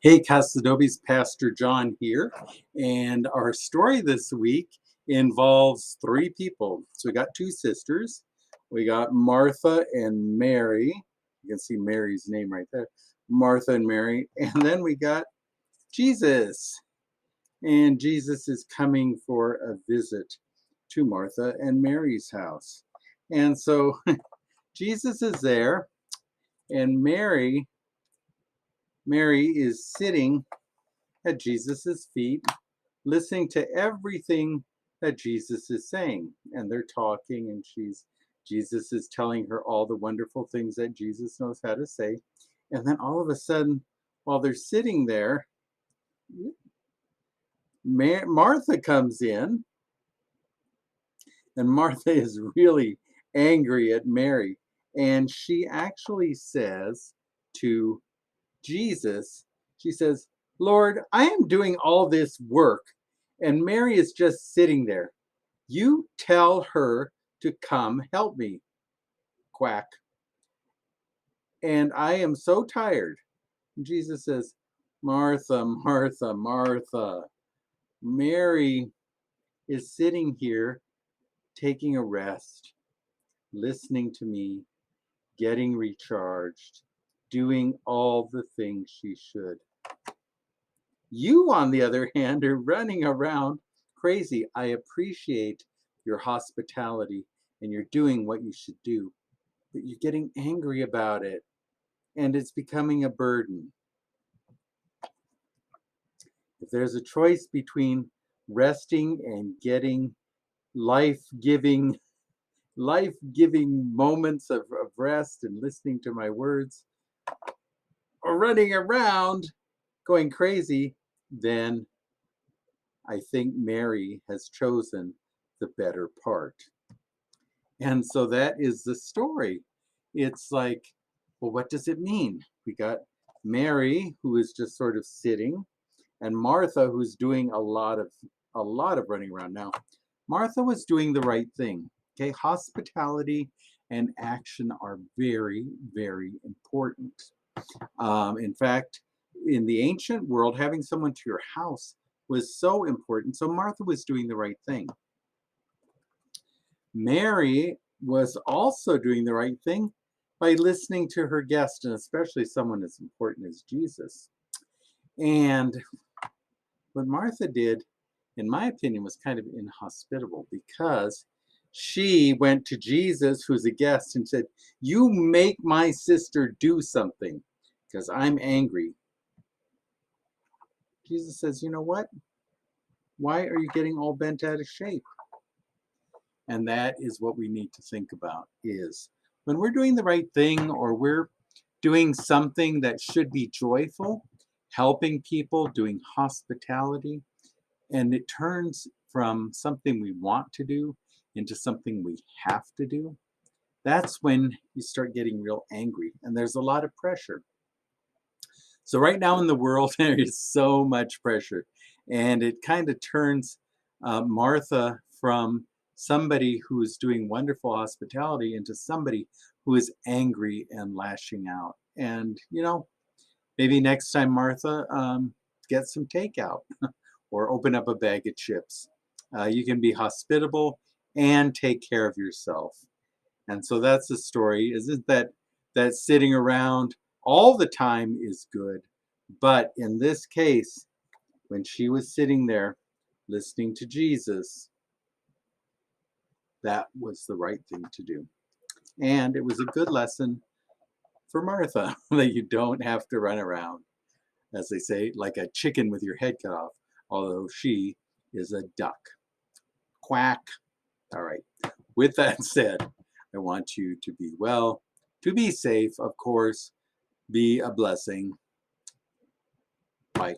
Hey, Casadobes, Pastor John here, and our story this week involves three people. So we got two sisters. We got Martha and Mary. You can see Mary's name right there. Martha and Mary. And then we got Jesus. And Jesus is coming for a visit to Martha and Mary's house. And so Jesus is there, and Mary is sitting at Jesus's feet, listening to everything that Jesus is saying. And they're talking, and Jesus is telling her all the wonderful things that Jesus knows how to say. And then all of a sudden, while they're sitting there, Martha comes in, and Martha is really angry at Mary. And she actually says to Jesus, she says, "Lord, I am doing all this work, and Mary is just sitting there. You tell her to come help me." Quack. "And I am so tired." And Jesus says, "Martha, Martha, Martha, Mary is sitting here taking a rest, listening to me, getting recharged, doing all the things she should. You, on the other hand, are running around crazy. I appreciate your hospitality and you're doing what you should do, but you're getting angry about it and it's becoming a burden. If there's a choice between resting and getting life-giving moments of rest and listening to my words, or running around going crazy, then I think Mary has chosen the better part. And so that is the story. It's like, well, what does it mean? We got Mary, who is just sort of sitting, and Martha, who's doing a lot of running around. Now, Martha was doing the right thing. Okay, hospitality and action are very, very important. In fact, in the ancient world, having someone to your house was so important. So Martha was doing the right thing. Mary was also doing the right thing by listening to her guest, and especially someone as important as Jesus. And what Martha did, in my opinion, was kind of inhospitable, because she went to Jesus, who's a guest, and said, "You make my sister do something because I'm angry." Jesus says, "You know what? Why are you getting all bent out of shape?" And that is what we need to think about, is when we're doing the right thing, or we're doing something that should be joyful, helping people, doing hospitality, and it turns from something we want to do into something we have to do, that's when you start getting real angry, and there's a lot of pressure. So right now in the world, there is so much pressure, and it kind of turns Martha from somebody who is doing wonderful hospitality into somebody who is angry and lashing out. And, maybe next time, Martha, get some takeout or open up a bag of chips. You can be hospitable and take care of yourself. And so that's the story, isn't that sitting around all the time is good. But in this case, when she was sitting there listening to Jesus, that was the right thing to do. And it was a good lesson for Martha that you don't have to run around, as they say, like a chicken with your head cut off, although she is a duck. Quack. All right. With that said, I want you to be well, to be safe, of course, be a blessing. Bye.